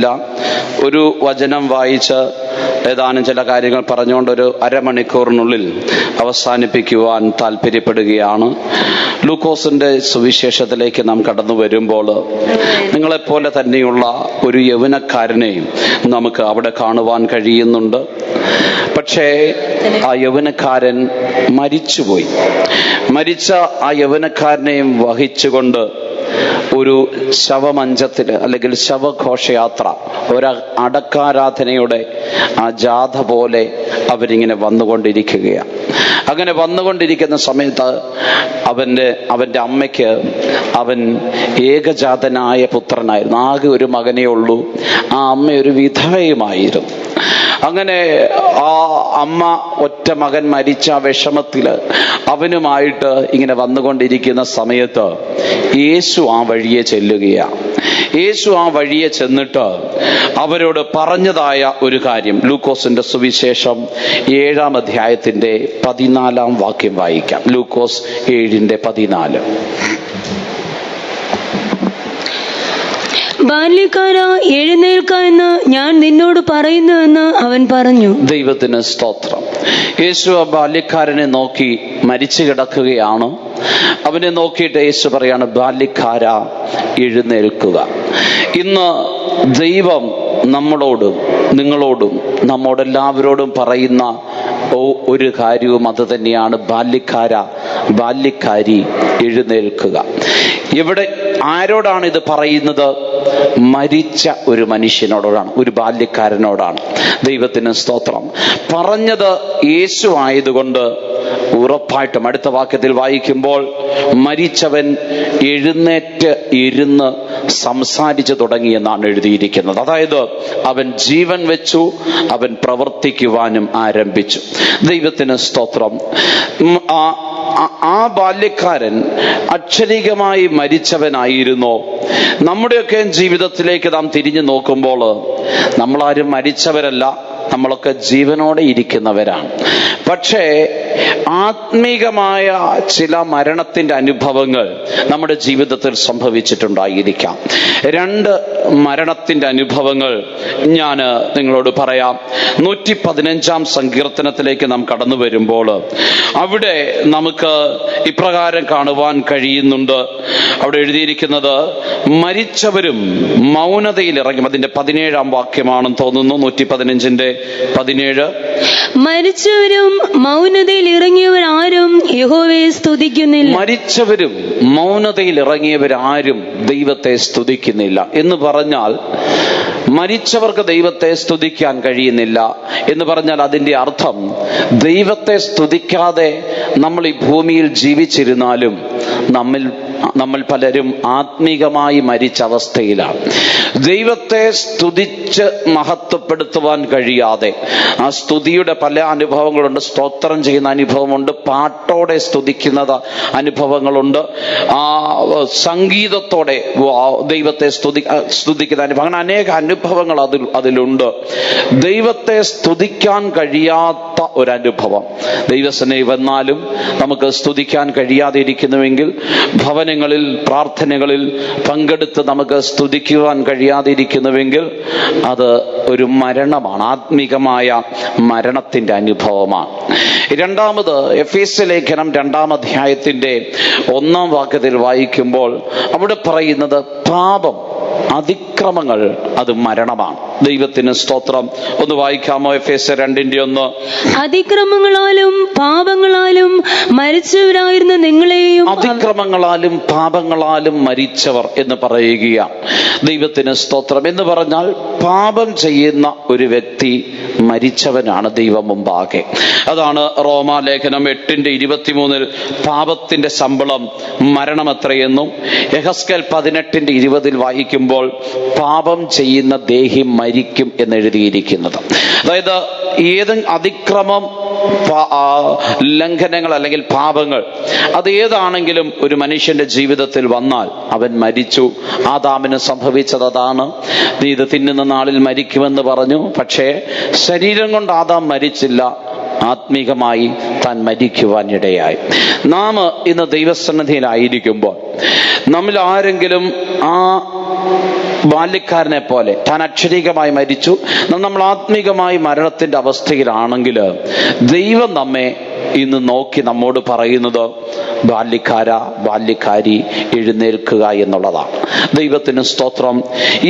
സമയമില്ല. ഒരു വചനം വായിച്ച് ഏതാനും ചില കാര്യങ്ങൾ പറഞ്ഞുകൊണ്ടൊരു അരമണിക്കൂറിനുള്ളിൽ അവസാനിപ്പിക്കുവാൻ താല്പര്യപ്പെടുകയാണ്. ലൂക്കോസിന്റെ സുവിശേഷത്തിലേക്ക് നാം കടന്നു വരുമ്പോൾ നിങ്ങളെപ്പോലെ തന്നെയുള്ള ഒരു യൗവനക്കാരനെയും നമുക്ക് അവിടെ കാണുവാൻ കഴിയുന്നുണ്ട്. പക്ഷേ ആ യൗവനക്കാരൻ മരിച്ചുപോയി. മരിച്ച ആ യൗവനക്കാരനെയും വഹിച്ചുകൊണ്ട് ഒരു ശവമഞ്ചത്തിന് അല്ലെങ്കിൽ ശവഘോഷയാത്ര, ഒരു അടക്കാരാധനയുടെ ആ ജാഥ പോലെ അവരിങ്ങനെ വന്നുകൊണ്ടിരിക്കുകയാണ്. അങ്ങനെ വന്നുകൊണ്ടിരിക്കുന്ന സമയത്ത് അവൻ്റെ അമ്മയ്ക്ക് അവൻ ഏകജാതനായ പുത്രനായിരുന്നു. ആകെ ഒരു മകനേ ഉള്ളൂ. ആ അമ്മ ഒരു വിധവയുമായിരുന്നു. അങ്ങനെ ആ അമ്മ ഒറ്റ മകൻ മരിച്ച വിഷമത്തില് അവനുമായിട്ട് ഇങ്ങനെ വന്നുകൊണ്ടിരിക്കുന്ന സമയത്ത് യേശു ആ വഴിയെ ചെല്ലുകയാണ്. യേശു ആ വഴിയെ ചെന്നിട്ട് അവരോട് പറഞ്ഞതായ ഒരു കാര്യം ലൂക്കോസിന്റെ സുവിശേഷം 7-ാം അധ്യായത്തിന്റെ 14-ാം വാക്യം വായിക്കാം. ലൂക്കോസ് 7:14. ബാല്യക്കാരാ, എഴുന്നേൽക്ക എന്ന് ഞാൻ നിന്നോട് പറയുന്നുവെന്ന് അവൻ പറഞ്ഞു. ദൈവത്തിന് സ്തോത്രം. യേശു ആ ബാല്യക്കാരനെ നോക്കി മരിച്ചു കിടക്കുകയാണ്. അവനെ നോക്കിയിട്ട് യേശു പറയാണ്, ബാല്യക്കാരാ എഴുന്നേൽക്കുക. ഇന്ന് ദൈവം നമ്മളോടും നിങ്ങളോടും നമ്മോടെല്ലാവരോടും പറയുന്ന ഒരു കാര്യവും അത് തന്നെയാണ്. ബാല്യക്കാരി എഴുന്നേൽക്കുക. ഇവിടെ ആരോടാണ് ഇത് പറയുന്നത്? മരിച്ച ഒരു മനുഷ്യനോടാണ്, ഒരു ബാല്യക്കാരനോടാണ്. ദൈവത്തിന് സ്തോത്രം. പറഞ്ഞത് യേശു ആയതുകൊണ്ട് ഉറപ്പായിട്ടും അടുത്ത വാക്യത്തിൽ വായിക്കുമ്പോൾ മരിച്ചവൻ എഴുന്നേറ്റ് ഇരുന്ന് സംസാരിച്ചു തുടങ്ങിയെന്നാണ് എഴുതിയിരിക്കുന്നത്. അതായത് അവൻ ജീവൻ വെച്ചു, അവൻ പ്രവർത്തിക്കുവാനും ആരംഭിച്ചു. ദൈവത്തിന് സ്തോത്രം. ആ ബാല്യക്കാരൻ അക്ഷരികമായി മരിച്ചവനായിരുന്നോ? നമ്മുടെയൊക്കെ ജീവിതത്തിലേക്ക് നാം തിരിഞ്ഞു നോക്കുമ്പോൾ നമ്മളാരും മരിച്ചവരല്ല, നമ്മളൊക്കെ ജീവനോടെ ഇരിക്കുന്നവരാണ്. പക്ഷേ ആത്മീകമായ ചില മരണത്തിന്റെ അനുഭവങ്ങൾ നമ്മുടെ ജീവിതത്തിൽ സംഭവിച്ചിട്ടുണ്ടായിരിക്കാം. 2 മരണത്തിന്റെ അനുഭവങ്ങൾ ഞാൻ നിങ്ങളോട് പറയാം. 115-ാം സങ്കീർത്തനത്തിലേക്ക് നാം കടന്നു വരുമ്പോൾ അവിടെ നമുക്ക് ഇപ്രകാരം കാണുവാൻ കഴിയുന്നുണ്ട്. അവിടെ എഴുതിയിരിക്കുന്നത്, മരിച്ചവരും മൗനതയിൽ ഇറങ്ങി. അതിന്റെ 17-ാം വാക്യമാണെന്ന് തോന്നുന്നു. 115-ന്റെ 17. മരിച്ചവരും മൗനതയിൽ ഇറങ്ങിയവരാരും യഹോവയെ സ്തുതിക്കുന്നില്ല. മരിച്ചവരും മൗനതയിൽ ഇറങ്ങിയവരാരും ദൈവത്തെ സ്തുതിക്കുന്നില്ല എന്ന് പറഞ്ഞാൽ, മരിച്ചവർക്ക് ദൈവത്തെ സ്തുതിക്കാൻ കഴിയുന്നില്ല എന്ന് പറഞ്ഞാൽ അതിന്റെ അർത്ഥം ദൈവത്തെ സ്തുതിക്കാതെ നമ്മൾ ഈ ഭൂമിയിൽ ജീവിച്ചിരുന്നാലും നമ്മൾ പലരും ആത്മീകമായി മരിച്ച അവസ്ഥയിലാണ്. ദൈവത്തെ സ്തുതിച്ച് മഹത്വപ്പെടുത്തുവാൻ കഴിയാതെ, ആ സ്തുതിയുടെ പല അനുഭവങ്ങളുണ്ട്. സ്തോത്രം ചെയ്യുന്ന അനുഭവമുണ്ട്, പാട്ടോടെ സ്തുതിക്കുന്ന അനുഭവങ്ങളുണ്ട്, ആ സംഗീതത്തോടെ ദൈവത്തെ സ്തുതിക്കുന്ന അനുഭവം. അങ്ങനെ അനേക അനുഭവങ്ങൾ അതിലുണ്ട്. ദൈവത്തെ സ്തുതിക്കാൻ കഴിയാത്ത ഒരനുഭവം. ദൈവസന്നിധി വന്നാലും നമുക്ക് സ്തുതിക്കാൻ കഴിയാതെ ഇരിക്കുന്നുവെങ്കിൽ, ഭവനങ്ങളിൽ പ്രാർത്ഥനകളിൽ പങ്കെടുത്ത് നമുക്ക് സ്തുതിക്കുവാൻ കഴിയാതെ ഇരിക്കുന്നുവെങ്കിൽ, അത് ഒരു മരണമാണ്, ആത്മീകമായ മരണത്തിന്റെ അനുഭവമാണ്. രണ്ടാമത് എഫേസ്യ ലേഖനം 2-ാം അധ്യായത്തിന്റെ 1-ാം വാക്യത്തിൽ വായിക്കുമ്പോൾ അവിടെ പറയുന്നത്, പാപം, അതിക്രമങ്ങൾ അത് മരണമാണ്. ദൈവത്തിന് സ്തോത്രം. ഒന്ന് വായിക്കാമോ? എഫേസ്യർ 2:1. അതിക്രമങ്ങളാലും പാപങ്ങളാലും മരിച്ചവരായിരുന്ന നിങ്ങളെയും. അതിക്രമങ്ങളാലും പാപങ്ങളാലും മരിച്ചവർ എന്ന് പറയുകയാണ്. ദൈവത്തിന് സ്തോത്രം. എന്ന് പറഞ്ഞാൽ പാപം ചെയ്യുന്ന ഒരു വ്യക്തി മരിച്ചവനാണ് ദൈവം മുമ്പാകെ. അതാണ് റോമാലേഖനം 8:23 പാപത്തിന്റെ ശമ്പളം മരണമത്രയെന്നും, യെഹെസ്കേൽ 18:20 വായിക്കുമ്പോൾ പാപം ചെയ്യുന്ന ദേഹി മരിക്കും എന്നെഴുതിയിരിക്കുന്നത്. അതായത് അതിക്രമം, ലംഘനങ്ങൾ അല്ലെങ്കിൽ പാപങ്ങൾ അത് ഏതാണെങ്കിലും ഒരു മനുഷ്യന്റെ ജീവിതത്തിൽ വന്നാൽ അവൻ മരിച്ചു. ആദാമിന് സംഭവിച്ചത് അതാണ്. നീ ഇത് തിന്നുന്ന നാളിൽ മരിക്കുമെന്ന് പറഞ്ഞു. പക്ഷേ ശരീരം കൊണ്ട് ആദാം മരിച്ചില്ല, ആത്മീകമായി താൻ മരിക്കുവാൻ ഇടയായി. നാം ഇന്ന് ദൈവസന്നിധിയിലായിരിക്കുമ്പോൾ നമ്മിൽ ആരെങ്കിലും ആ ബാല്യക്കാരനെ പോലെ താൻ അക്ഷരീകമായി മരിച്ചു. നമ്മൾ ആത്മീകമായി മരണത്തിന്റെ അവസ്ഥയിലാണെങ്കിൽ ദൈവം നമ്മെ ഇന്ന് നോക്കി നമ്മോട് പറയുന്നത്, ബാല്യക്കാരി എഴുന്നേൽക്കുക എന്നുള്ളതാണ്. ദൈവത്തിന് സ്തോത്രം.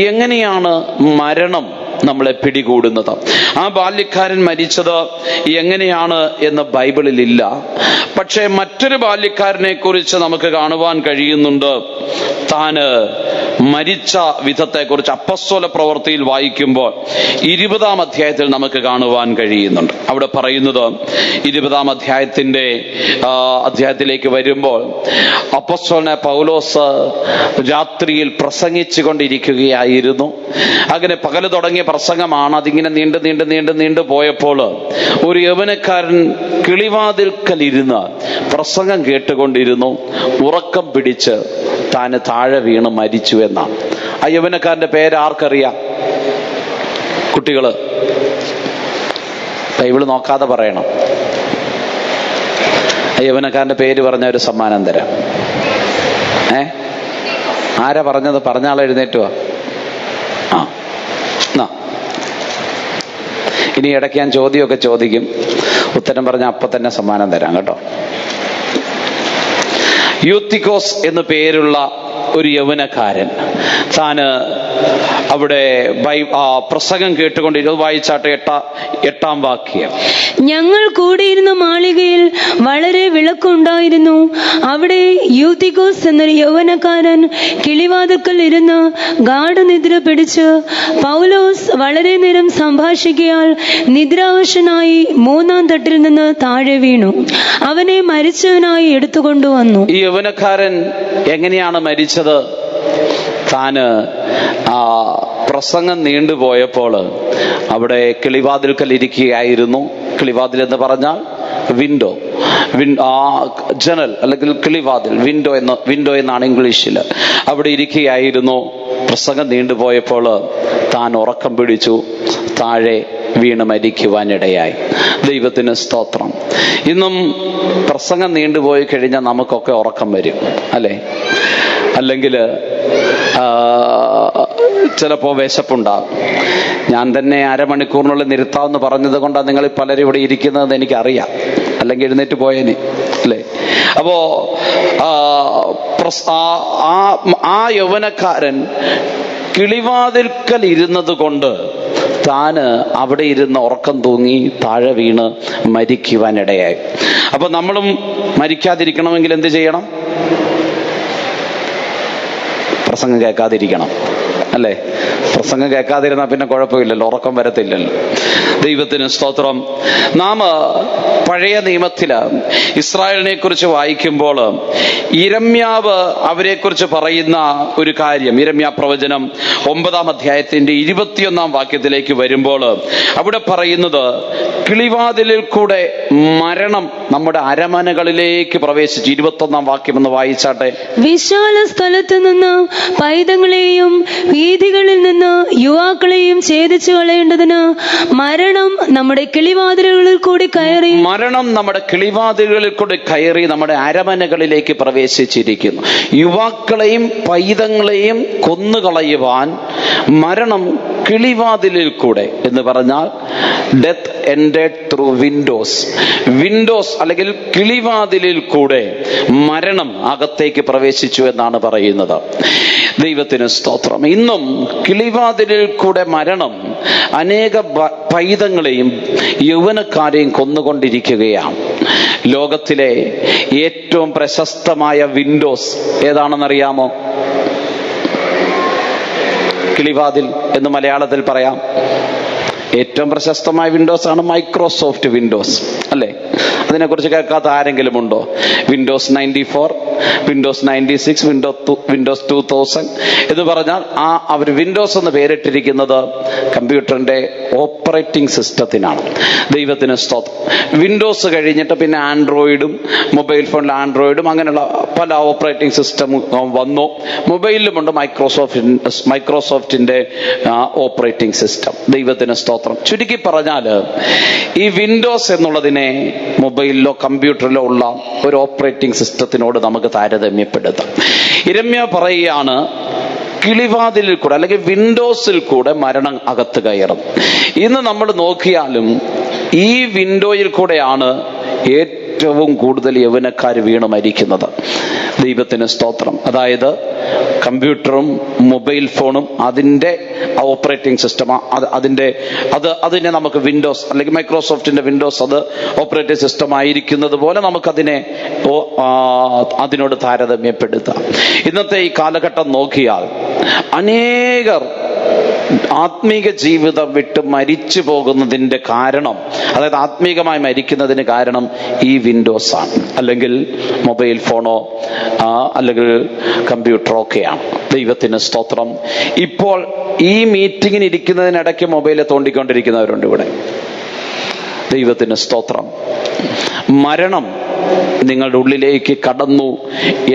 എങ്ങനെയാണ് മരണം നമ്മളെ പിടികൂടുന്നത്? ആ ബാല്യക്കാരൻ മരിച്ചത് എങ്ങനെയാണ് എന്ന് ബൈബിളിൽ ഇല്ല. പക്ഷേ മറ്റൊരു ബാല്യക്കാരനെ കുറിച്ച് നമുക്ക് കാണുവാൻ കഴിയുന്നുണ്ട്. താന് മരിച്ച വിധത്തെക്കുറിച്ച് അപ്പസ്തോല പ്രവൃത്തിയിൽ വായിക്കുമ്പോൾ 20-ാം അധ്യായത്തിൽ നമുക്ക് കാണുവാൻ കഴിയുന്നുണ്ട്. അവിടെ പറയുന്നത് 20-ാം അധ്യായത്തിലേക്ക് വരുമ്പോൾ അപ്പസ്തോലനായ പൗലോസ് രാത്രിയിൽ പ്രസംഗിച്ചു കൊണ്ടിരിക്കുകയായിരുന്നു. അങ്ങനെ പകല് തുടങ്ങിയ പ്രസംഗമാണ്. അതിങ്ങനെ നീണ്ടു പോയപ്പോൾ ഒരു യൗവനക്കാരൻ കിളിവാതിൽക്കലിരുന്ന് പ്രസംഗം കേട്ടുകൊണ്ടിരുന്നു. ഉറക്കം പിടിച്ച് താന് താഴെ വീണ് മരിച്ചു എന്നാണ്. ആ യൗവനക്കാരന്റെ പേര് ആർക്കറിയാം? കുട്ടികള് ബൈബിള് നോക്കാതെ പറയണം. ആ യൗവനക്കാരന്റെ പേര് പറഞ്ഞ ഒരു സമ്മാനം തരാം. ആരാ പറഞ്ഞത്? പറഞ്ഞ ആൾ എഴുന്നേറ്റുവാ. ഇനി ഇടയ്ക്ക് ഞാൻ ചോദ്യമൊക്കെ ചോദിക്കും. ഉത്തരം പറഞ്ഞ അപ്പൊ തന്നെ സമ്മാനം തരാം കേട്ടോ. യൂത്തിക്കോസ് എന്നു പേരുള്ള ഒരു യൗവനക്കാരൻ താന് അവിടെ പ്രസംഗം കേട്ടുകൊണ്ടിരുന്നു. വായിച്ചാട്ടെ 8-ാം വാക്യം. ഞങ്ങൾ കൂടിയിരുന്ന മാളികയിൽ വളരെ വിളക്കുണ്ടായിരുന്നു. അവിടെ യൂത്തിക്കോസ് എന്നൊരു യൗവനക്കാരൻ കിളിവാതിൽക്കൽ ഇരുന്ന് ഗാഠനിദ്ര പിടിച്ച് പൗലോസ് വളരെ നേരം സംഭാഷിക്കയാൽ നിദ്രാവശനായി 3-ാം തട്ടിൽ നിന്ന് താഴെ വീണു. അവനെ മരിച്ചവനായി എടുത്തുകൊണ്ടുവന്നു. ഈ യൗവനക്കാരൻ എങ്ങനെയാണ് മരിച്ചത്? താന് പ്രസംഗം നീണ്ടുപോയപ്പോൾ അവിടെ കിളിവാതിൽക്കൽ ഇരിക്കുകയായിരുന്നു. കിളിവാതിൽ എന്ന് പറഞ്ഞാൽ വിൻഡോ, ജനൽ അല്ലെങ്കിൽ കിളിവാതിൽ, വിൻഡോ എന്നാണ് ഇംഗ്ലീഷിൽ. അവിടെ ഇരിക്കുകയായിരുന്നു. പ്രസംഗം നീണ്ടുപോയപ്പോൾ താൻ ഉറക്കം പിടിച്ചു, താഴെ വീണ് മരിക്കുവാനിടയായി. ദൈവത്തിന് സ്തോത്രം. ഇന്നും പ്രസംഗം നീണ്ടുപോയി കഴിഞ്ഞാൽ നമുക്കൊക്കെ ഉറക്കം വരും, അല്ലേ? അല്ലെങ്കിൽ ചിലപ്പോ വിശപ്പുണ്ടാകും. ഞാൻ തന്നെ അരമണിക്കൂറിനുള്ളിൽ നിർത്താമെന്ന് പറഞ്ഞത് കൊണ്ടാണ് നിങ്ങൾ പലരും ഇവിടെ ഇരിക്കുന്നതെന്ന് എനിക്കറിയാം. അല്ലെങ്കിൽ എഴുന്നേറ്റ് പോയേനെ, അല്ലേ? അപ്പോ ആ യൗവനക്കാരൻ കിളിവാതിൽക്കൽ ഇരുന്നത് കൊണ്ട് താന് അവിടെ ഇരുന്ന് ഉറക്കം തൂങ്ങി താഴെ വീണ് മരിക്കുവാനിടയായി. അപ്പൊ നമ്മളും മരിക്കാതിരിക്കണമെങ്കിൽ എന്ത് ചെയ്യണം? പ്രസംഗം കേൾക്കാതിരിക്കണം, അല്ലേ? പ്രസംഗം കേൾക്കാതിരുന്നാൽ പിന്നെ കുഴപ്പമില്ലല്ലോ, ഉറക്കം വരത്തില്ലല്ലോ. ദൈവത്തിന് സ്തോത്രം. നാം പഴയ നിയമത്തില് ഇസ്രായേലിനെ കുറിച്ച് വായിക്കുമ്പോൾ യിരെമ്യാവ് അവരെ കുറിച്ച് പറയുന്ന ഒരു കാര്യം, യിരെമ്യാ പ്രവചനം 9-ാം അധ്യായത്തിന്റെ 21-ാം വാക്യത്തിലേക്ക് വരുമ്പോൾ അവിടെ പറയുന്നത്, കിളിവാതിലിൽ കൂടെ മരണം നമ്മുടെ അരമനകളിലേക്ക് പ്രവേശിച്ചു. 21-ാം വാക്യം എന്ന് വായിച്ചാട്ടെ. വിശാല സ്ഥലത്ത് നിന്ന് പൈതങ്ങളെയും വീഥികളിൽ നിന്ന് യുവാക്കളെയും ഛേദിച്ചു കളയേണ്ടതിന് മരണം നമ്മുടെ കിളിവാതിലുകളിൽ കൂടി കയറി നമ്മുടെ അരമനകളിലേക്ക് പ്രവേശിച്ചിരിക്കുന്നു. യുവാക്കളെയും പൈതങ്ങളെയും കൊന്നുകളയുവാൻ മരണം കിളിവാതിലിൽ കൂടെ എന്ന് പറഞ്ഞാൽ ഡെത്ത് എൻഡഡ് ത്രൂ വിൻഡോസ് അല്ലെങ്കിൽ കിളിവാതിലിൽ കൂടെ മരണം അകത്തേക്ക് പ്രവേശിച്ചു എന്നാണ് പറയുന്നത്. ദൈവത്തിന് സ്തോത്രം. ഇന്നും കിളിവാതിലിൽ കൂടെ മരണം അനേക പൈതങ്ങളെയും യൗവനക്കാരെയും കൊന്നുകൊണ്ടിരിക്കുകയാണ്. ലോകത്തിലെ ഏറ്റവും പ്രശസ്തമായ വിൻഡോസ് ഏതാണെന്നറിയാമോ? കിളിവാതിൽ എന്ന് മലയാളത്തിൽ പറയാം. ഏറ്റവും പ്രശസ്തമായ വിൻഡോസ് ആണ് മൈക്രോസോഫ്റ്റ് വിൻഡോസ്, അല്ലേ? അതിനെക്കുറിച്ച് കേൾക്കാത്ത ആരെങ്കിലും ഉണ്ടോ? വിൻഡോസ് 94, വിൻഡോസ് 96, വിൻഡോസ് 2000 എന്ന് പറഞ്ഞാൽ അവർ വിൻഡോസ് എന്ന് പേരിട്ടിരിക്കുന്നത് കമ്പ്യൂട്ടറിന്റെ ഓപ്പറേറ്റിംഗ് സിസ്റ്റത്തിനാണ്. ദൈവത്തിന് സ്തോത്രം. വിൻഡോസ് കഴിഞ്ഞിട്ട് പിന്നെ ആൻഡ്രോയിഡും, മൊബൈൽ ഫോണിൽ ആൻഡ്രോയിഡും അങ്ങനെയുള്ള പല ഓപ്പറേറ്റിംഗ് സിസ്റ്റം വന്നു. മൊബൈലിലുമുണ്ട് മൈക്രോസോഫ്റ്റിന്റെ ഓപ്പറേറ്റിംഗ് സിസ്റ്റം. ദൈവത്തിന് സ്തോത്രം. ചുരുക്കി പറഞ്ഞാല് ഈ വിൻഡോസ് എന്നുള്ളതിനെ മൊബൈലിലോ കമ്പ്യൂട്ടറിലോ ഉള്ള ഒരു ഓപ്പറേറ്റിംഗ് സിസ്റ്റത്തിനോട് നമുക്ക് താരതമ്യപ്പെടുത്താം. യിരെമ്യാ പറയുകയാണ്, കിളിവാതിലിൽ കൂടെ അല്ലെങ്കിൽ വിൻഡോസിൽ കൂടെ മരണം അകത്ത് കയറും. ഇന്ന് നമ്മൾ നോക്കിയാലും ഈ വിൻഡോയിൽ കൂടെയാണ് ഏറ്റവും കൂടുതൽ യൗവനക്കാർ വീണ് മരിക്കുന്നത്. ദൈവത്തിന് സ്തോത്രം. അതായത് കമ്പ്യൂട്ടറും മൊബൈൽ ഫോണും അതിൻ്റെ ഓപ്പറേറ്റിംഗ് സിസ്റ്റം, അതിനെ നമുക്ക് വിൻഡോസ് അല്ലെങ്കിൽ മൈക്രോസോഫ്റ്റിന്റെ വിൻഡോസ് അത് ഓപ്പറേറ്റിംഗ് സിസ്റ്റം ആയിരിക്കുന്നത് പോലെ നമുക്കതിനെ അതിനോട് താരതമ്യപ്പെടുത്താം. ഇന്നത്തെ ഈ കാലഘട്ടം നോക്കിയാൽ അനേകർ ആത്മീക ജീവിതം വിട്ട് മരിച്ചു പോകുന്നതിന്റെ കാരണം, അതായത് ആത്മീകമായി മരിക്കുന്നതിന് കാരണം ഈ വിൻഡോസ് ആണ്, അല്ലെങ്കിൽ മൊബൈൽ ഫോണോ അല്ലെങ്കിൽ കമ്പ്യൂട്ടറോ ഒക്കെയാണ്. ദൈവത്തിന് സ്തോത്രം. ഇപ്പോൾ ഈ മീറ്റിങ്ങിന് ഇരിക്കുന്നതിനിടയ്ക്ക് മൊബൈലിൽ തോണ്ടിക്കൊണ്ടിരിക്കുന്നവരുണ്ട് ഇവിടെ. ദൈവത്തിന് സ്തോത്രം. മരണം നിങ്ങളുടെ ഉള്ളിലേക്ക് കടന്നു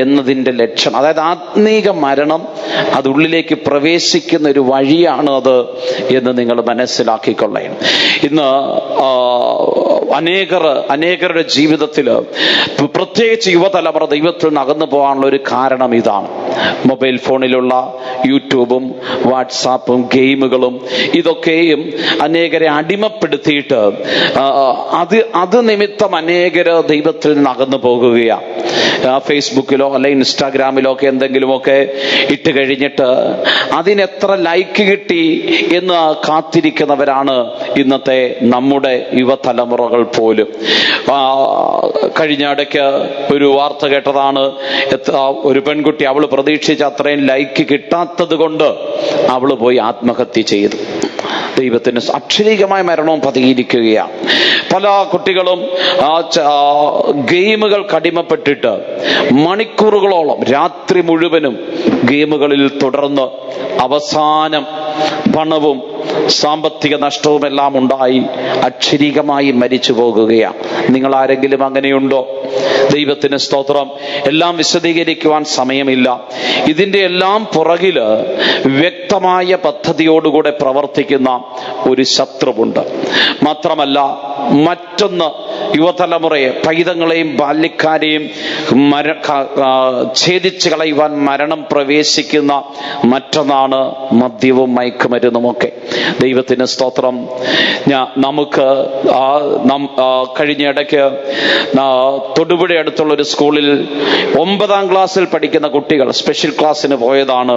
എന്നതിൻ്റെ ലക്ഷണം, അതായത് ആത്മീക മരണം അത് ഉള്ളിലേക്ക് പ്രവേശിക്കുന്ന ഒരു വഴിയാണ് അത് എന്ന് നിങ്ങൾ മനസ്സിലാക്കിക്കൊള്ളണം. ഇന്ന് അനേകരുടെ ജീവിതത്തിൽ, പ്രത്യേകിച്ച് യുവതലമുറ ദൈവത്തിൽ നിന്ന് അകന്നു പോകാനുള്ള ഒരു കാരണം ഇതാണ്. മൊബൈൽ ഫോണിലുള്ള യൂട്യൂബും വാട്സാപ്പും ഗെയിമുകളും ഇതൊക്കെയും അനേകരെ അടിമപ്പെടുത്തിയിട്ട് അത് നിമിത്തം അനേകര് ദൈവത്തിൽ നിന്ന് അകന്നു പോകുകയാണ്. ഫേസ്ബുക്കിലോ അല്ലെ ഇൻസ്റ്റാഗ്രാമിലോ ഒക്കെ എന്തെങ്കിലുമൊക്കെ ഇട്ട് കഴിഞ്ഞിട്ട് അതിനെത്ര ലൈക്ക് കിട്ടി എന്ന് കാത്തിരിക്കുന്നവരാണ് ഇന്നത്തെ നമ്മുടെ യുവതലമുറകൾ പോലും. കഴിഞ്ഞ ഇടയ്ക്ക് ഒരു വാർത്ത കേട്ടതാണ്. ഒരു പെൺകുട്ടി, അവള് പ്രതീക്ഷിച്ച അത്രയും ലൈക്ക് കിട്ടാത്തത് കൊണ്ട് അവള് പോയി ആത്മഹത്യ ചെയ്തു. ദൈവത്തിന് അക്ഷരീകമായ മരണവും പതിയിരിക്കുകയാണ്. പല കുട്ടികളും ഗെയിമുകൾ കടിമപ്പെട്ടിട്ട് മണിക്കൂറുകളോളം രാത്രി മുഴുവനും ഗെയിമുകളിൽ തുടർന്ന് അവസാനം പണവും സാമ്പത്തിക നഷ്ടവുമെല്ലാം ഉണ്ടായി അക്ഷരീകമായി മരിച്ചു പോകുകയാണ്. നിങ്ങൾ ആരെങ്കിലും അങ്ങനെയുണ്ടോ? ദൈവത്തിന് സ്തോത്രം. എല്ലാം വിശദീകരിക്കുവാൻ സമയമില്ല. ഇതിന്റെ എല്ലാം പുറകില് വ്യക്തമായ പദ്ധതിയോടുകൂടെ പ്രവർത്തിക്കുന്ന ഒരു ശത്രുവുണ്ട്. മാത്രമല്ല, മറ്റൊന്ന്, യുവതലമുറയെ, പൈതങ്ങളെയും ബാല്യക്കാരെയും ഛേദിച്ചു കളയുവാൻ മരണം പ്രവേശിക്കുന്ന മറ്റൊന്നാണ് മദ്യവും മയക്കുമരുന്നുമൊക്കെ. ദൈവത്തിന് സ്തോത്രം. നമുക്ക് കഴിഞ്ഞ ഇടയ്ക്ക് തൊടുപുഴ അടുത്തുള്ള ഒരു സ്കൂളിൽ 9ാം ക്ലാസ്സിൽ പഠിക്കുന്ന കുട്ടികൾ സ്പെഷ്യൽ ക്ലാസ്സിന് പോയതാണ്.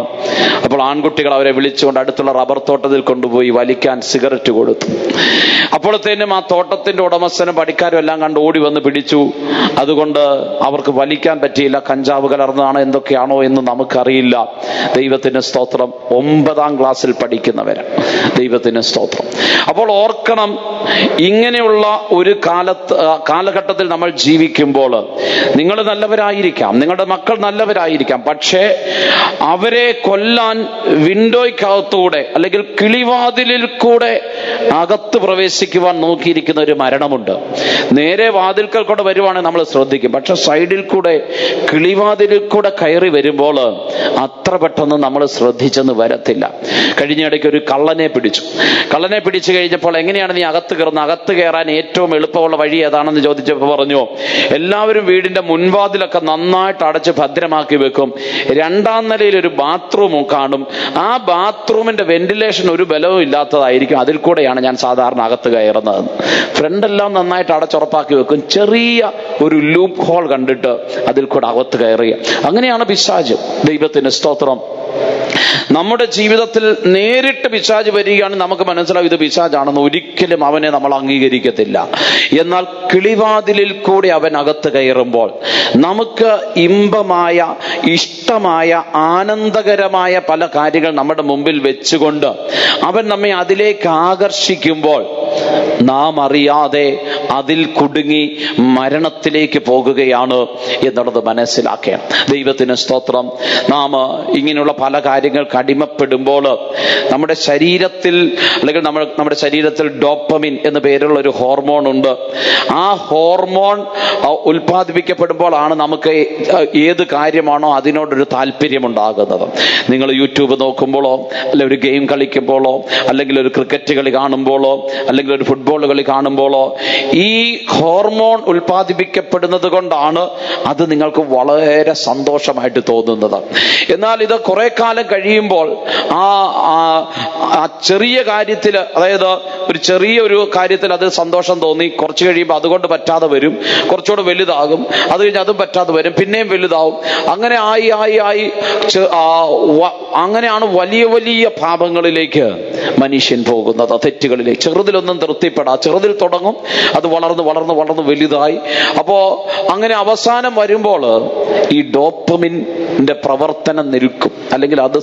അപ്പോൾ ആൺകുട്ടികൾ അവരെ വിളിച്ചുകൊണ്ട് അടുത്തുള്ള റബ്ബർ തോട്ടത്തിൽ കൊണ്ടുപോയി വലിക്കാൻ സിഗരറ്റ് കൊടുത്തു. അപ്പോഴത്തേനും ആ തോട്ടത്തിന്റെ ഉടമസ്ഥനും പണിക്കാരും എല്ലാം കണ്ട് ഓടി വന്ന് പിടിച്ചു. അതുകൊണ്ട് അവർക്ക് വലിക്കാൻ പറ്റിയില്ല. കഞ്ചാവ് കലർന്നതാണോ എന്തൊക്കെയാണോ എന്ന് നമുക്കറിയില്ല. ദൈവത്തിന് സ്തോത്രം. 9ാം ക്ലാസ്സിൽ പഠിക്കുന്നവര്. ദൈവത്തിന് സ്തോത്രം. അപ്പോൾ ഓർക്കണം, ഇങ്ങനെയുള്ള ഒരു കാലഘട്ടത്തിൽ നമ്മൾ ജീവിക്കുമ്പോൾ നിങ്ങൾ നല്ലവരായിരിക്കാം, നിങ്ങളുടെ മക്കൾ നല്ലവരായിരിക്കാം, പക്ഷേ അവരെ കൊല്ലാൻ വിൻഡോയ്ക്കകത്തൂടെ അല്ലെങ്കിൽ കിളിവാതിലിൽ കൂടെ അകത്ത് പ്രവേശിക്കുവാൻ നോക്കിയിരിക്കുന്ന ഒരു മരണമുണ്ട്. നേരെ വാതിൽക്കൽ കൂടെ വരുവാണെങ്കിൽ നമ്മൾ ശ്രദ്ധിക്കും. പക്ഷെ സൈഡിൽ കൂടെ, കിളിവാതിലിൽ കൂടെ കയറി വരുമ്പോൾ അത്ര പെട്ടെന്ന് നമ്മൾ ശ്രദ്ധിച്ചെന്ന് വരത്തില്ല. കഴിഞ്ഞ ഇടയ്ക്ക് ഒരു കള്ളനെ പിടിച്ചു കഴിഞ്ഞപ്പോൾ, എങ്ങനെയാണ് നീ അകത്ത് കയറുന്നത്? അകത്ത് കയറാൻ ഏറ്റവും എളുപ്പമുള്ള വഴി ഏതാണെന്ന് ചോദിച്ചപ്പോൾ പറഞ്ഞു, എല്ലാവരും വീടിന്റെ മുൻവാതിലൊക്കെ നന്നായിട്ട് അടച്ച് ഭദ്രമാക്കി വെക്കും. 2ാം നിലയിൽ ഒരു ബാത്റൂമും കാണും. ആ ബാത്റൂമിന്റെ വെന്റിലേഷൻ ഒരു ബലവും ഇല്ലാത്തതായിരിക്കും. അതിൽ കൂടെയാണ് ഞാൻ സാധാരണ അകത്ത് കയറുന്നത്. ഫ്രണ്ടെല്ലാം നന്നായിട്ട് അടച്ചുറപ്പാക്കി വെക്കും. ചെറിയ ഒരു ലൂപ്പ് ഹോൾ കണ്ടിട്ട് അതിൽ കൂടെ അകത്ത് കയറുക. അങ്ങനെയാണ് പിശാച്. ദൈവത്തിന് സ്തോത്രം. നമ്മുടെ ജീവിതത്തിൽ നേരിട്ട് പിശാച് വരികയാണ്, നമുക്ക് മനസ്സിലാവും ഇത് പിശാചാണെന്ന്. ഒരിക്കലും അവനെ നമ്മൾ അംഗീകരിക്കത്തില്ല. എന്നാൽ കിളിവാതിലിൽ കൂടി അവൻ അകത്ത് കയറുമ്പോൾ നമുക്ക് ഇമ്പമായ, ഇഷ്ടമായ, ആനന്ദകരമായ പല കാര്യങ്ങൾ നമ്മുടെ മുമ്പിൽ വെച്ചുകൊണ്ട് അവൻ നമ്മെ അതിലേക്ക് ആകർഷിക്കുമ്പോൾ നാം അറിയാതെ അതിൽ കുടുങ്ങി മരണത്തിലേക്ക് പോകുകയാണ് എന്നുള്ളത് മനസ്സിലാക്കണം. ദൈവത്തിന് സ്തോത്രം. നാം ഇങ്ങനെയുള്ള പല കാര്യങ്ങൾക്ക് അടിമപ്പെടുമ്പോൾ നമ്മുടെ ശരീരത്തിൽ, അല്ലെങ്കിൽ നമ്മുടെ ശരീരത്തിൽ ഡോപ്പമിൻ എന്ന പേരുള്ള ഒരു ഹോർമോൺ ഉണ്ട്. ആ ഹോർമോൺ ഉൽപ്പാദിപ്പിക്കപ്പെടുമ്പോഴാണ് നമുക്ക് ഏത് കാര്യമാണോ അതിനോടൊരു താല്പര്യമുണ്ടാകുന്നത്. നിങ്ങൾ യൂട്യൂബ് നോക്കുമ്പോഴോ, അല്ലെ ഒരു ഗെയിം കളിക്കുമ്പോഴോ, അല്ലെങ്കിൽ ഒരു ക്രിക്കറ്റ് കളി കാണുമ്പോഴോ, അല്ലെങ്കിൽ ഒരു ഫുട്ബോൾ കളി കാണുമ്പോഴോ, ഈ ഹോർമോൺ ഉൽപ്പാദിപ്പിക്കപ്പെടുന്നത് കൊണ്ടാണ് അത് നിങ്ങൾക്ക് വളരെ സന്തോഷമായിട്ട് തോന്നുന്നത്. എന്നാൽ ഇത് കുറെ കാലം കഴിയുമ്പോൾ ആ ചെറിയ കാര്യത്തിൽ, അതായത് ഒരു ചെറിയൊരു കാര്യത്തിൽ അത് സന്തോഷം തോന്നി, കുറച്ച് കഴിയുമ്പോൾ അതുകൊണ്ട് പറ്റാതെ വരും, കുറച്ചുകൂടെ വലുതാകും, അത് കഴിഞ്ഞ് അതും പറ്റാതെ വരും, പിന്നെയും വലുതാവും. അങ്ങനെ ആയി അങ്ങനെയാണ് വലിയ വലിയ പാപങ്ങളിലേക്ക് മനുഷ്യൻ പോകുന്നത്, തെറ്റുകളിലേക്ക്. ചെറുതിലൊന്നും ചെറുതിൽ തുടങ്ങും, അത് വളർന്ന് വളർന്ന് വളർന്ന് വലുതായി. അപ്പോ അങ്ങനെ അവസാനം വരുമ്പോൾ ഈ ഡോപ്പമിന്റെ പ്രവർത്തനം നിൽക്കും, അല്ലെങ്കിൽ അത്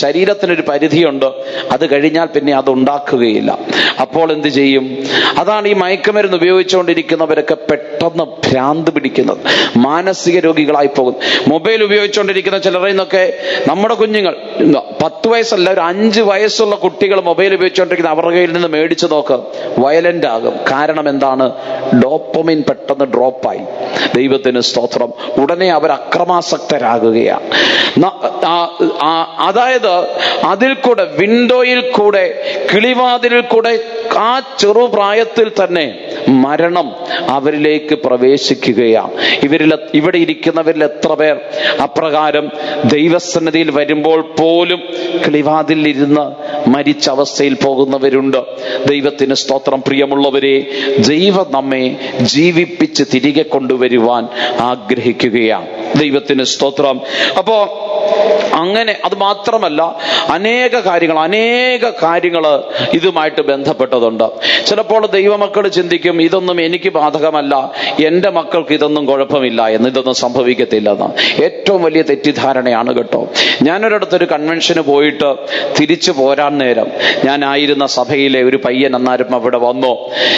ശരീരത്തിനൊരു പരിധിയുണ്ട്, അത് കഴിഞ്ഞാൽ പിന്നെ അത് ഉണ്ടാക്കുകയില്ല. അപ്പോൾ എന്ത് ചെയ്യും? അതാണ് ഈ മയക്കുമരുന്ന് ഉപയോഗിച്ചുകൊണ്ടിരിക്കുന്നവരൊക്കെ പെട്ടെന്ന് ഭ്രാന്ത് പിടിക്കുന്നത്, മാനസിക രോഗികളായി പോകും. മൊബൈൽ ഉപയോഗിച്ചുകൊണ്ടിരിക്കുന്ന ചിലരിൽ നിന്നൊക്കെ നമ്മുടെ കുഞ്ഞുങ്ങൾ, 10 വയസ്സല്ല, ഒരു 5 വയസ്സുള്ള കുട്ടികൾ മൊബൈൽ ഉപയോഗിച്ചുകൊണ്ടിരിക്കുന്ന അവരുടെ കയ്യിൽ നിന്ന് മേടിച്ചു നോക്ക്, വയലന്റ് ആകും. കാരണം എന്താണ്? ഡോപ്പമിൻ പെട്ടെന്ന് ഡ്രോപ്പായി. ദൈവത്തിന് സ്തോത്രം. ഉടനെ അവർ അക്രമാസക്തരാകുകയാണ്. അതായത് അതിൽ കൂടെ, വിൻഡോയിൽ കൂടെ, കിളിവാതിലിൽ കൂടെ ആ ചെറുപ്രായത്തിൽ തന്നെ മരണം അവരിലേക്ക് പ്രവേശിക്കുകയാണ്. ഇവിടെ ഇരിക്കുന്നവരിൽ എത്ര പേർ അപ്രകാരം ദൈവസന്നിധിയിൽ വരുമ്പോൾ പോലും കിളിവാതിൽ ഇരുന്ന് മരിച്ച അവസ്ഥയിൽ പോകുന്നവരുണ്ട്. ദൈവത്തിന് സ്തോത്രം. പ്രിയമുള്ളവരെ, ദൈവം നമ്മെ ജീവിപ്പിച്ച് തിരികെ കൊണ്ടുവരുവാൻ ആഗ്രഹിക്കുകയാണ്. ദൈവത്തിന് സ്തോത്രം. അപ്പോ അങ്ങനെ അത് മാത്രമല്ല, അനേക കാര്യങ്ങൾ ഇതുമായിട്ട് ബന്ധപ്പെട്ടതുണ്ട്. ചിലപ്പോൾ ദൈവമക്കൾ ചിന്തിക്കും, ഇതൊന്നും എനിക്ക് ബാധകമല്ല, എൻ്റെ മക്കൾക്ക് ഇതൊന്നും കുഴപ്പമില്ല എന്ന്, ഇതൊന്നും സംഭവിക്കത്തില്ലെന്ന്. ഏറ്റവും വലിയ തെറ്റിദ്ധാരണയാണ് കേട്ടോ. ഞാനൊരിടത്തൊരു കൺവെൻഷന് പോയിട്ട് തിരിച്ചു പോരാൻ നേരം ഞാനായിരുന്ന സഭയിലെ ഒരു പയ്യൻ അന്നാരും അവിടെ വന്നു.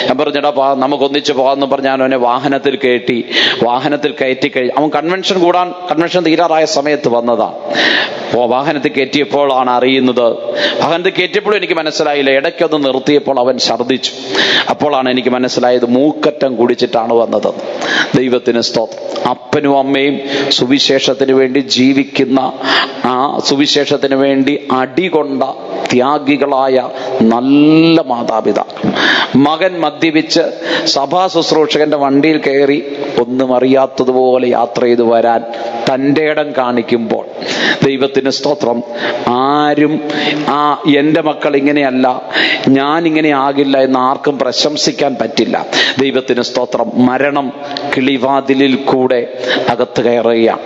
ഞാൻ പറഞ്ഞടാ, നമുക്കൊന്നിച്ച് പോകാമെന്ന് പറഞ്ഞ് ഞാൻ അവനെ വാഹനത്തിൽ കയറ്റി അവൻ കൺവെൻഷൻ തീരാറായ സമയത്ത് വന്നതാണ്. വാഹനത്തിൽ കയറ്റിയപ്പോഴാണ് അറിയുന്നത്. വാഹനത്തിൽ കയറ്റിയപ്പോഴും എനിക്ക് മനസ്സിലായില്ല. ഇടയ്ക്കൊന്ന് നിർത്തിയപ്പോൾ അവൻ ഛർദ്ദിച്ചു. അപ്പോഴാണ് എനിക്ക് മനസ്സിലായത് മൂക്കറ്റം കുടിച്ചിട്ടാണ് വന്നത്. ദൈവത്തിന് സ്തോത്രം. അപ്പനും അമ്മയും സുവിശേഷത്തിന് വേണ്ടി ജീവിക്കുന്ന, ആ സുവിശേഷത്തിന് വേണ്ടി അടികൊണ്ട ത്യാഗികളായ നല്ല മാതാപിതാക്കൾ. മകൻ മദ്യപിച്ച് സഭാ ശുശ്രൂഷകന്റെ വണ്ടിയിൽ കയറി ഒന്നും അറിയാത്തതുപോലെ യാത്ര ചെയ്തു വരാൻ തൻ്റെ ഇടം കാണിക്കുമ്പോൾ, ദൈവത്തിന് സ്തോത്രം, ആരും എൻ്റെ മക്കൾ ഇങ്ങനെയല്ല, ഞാൻ ഇങ്ങനെ ആകില്ല എന്ന് ആർക്കും പ്രശംസിക്കാൻ പറ്റില്ല. ദൈവത്തിന് സ്തോത്രം. മരണം കിളിവാതിലിൽ കൂടെ അകത്ത് കയറുകയാണ്.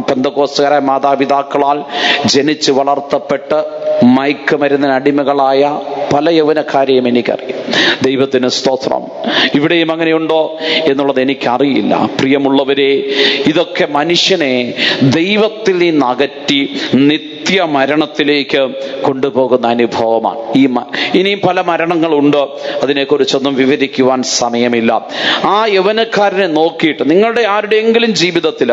പെന്തക്കോസ്തുകാരായ മാതാപിതാക്കളാൽ ജനിച്ചു വളർത്തപ്പെട്ട് മയക്കുമരുന്നിന് അടിമകളായ പല യൗവനക്കാരെയും എനിക്കറിയാം. ദൈവത്തിന് സ്തോത്രം. ഇവിടെയും അങ്ങനെയുണ്ടോ എന്നുള്ളത് എനിക്കറിയില്ല. പ്രിയമുള്ളവരെ, ഇതൊക്കെ മനുഷ്യനെ ദൈവത്തിൽ നിന്ന് അകറ്റി നിത്യമരണത്തിലേക്ക് കൊണ്ടുപോകുന്ന അനുഭവമാണ്. ഇനിയും പല മരണങ്ങളുണ്ട്, അതിനെക്കുറിച്ചൊന്നും വിവരിക്കുവാൻ സമയമില്ല. ആ യൗവനക്കാരനെ നോക്കിയിട്ട് നിങ്ങളുടെ ആരുടെയെങ്കിലും ജീവിതത്തിൽ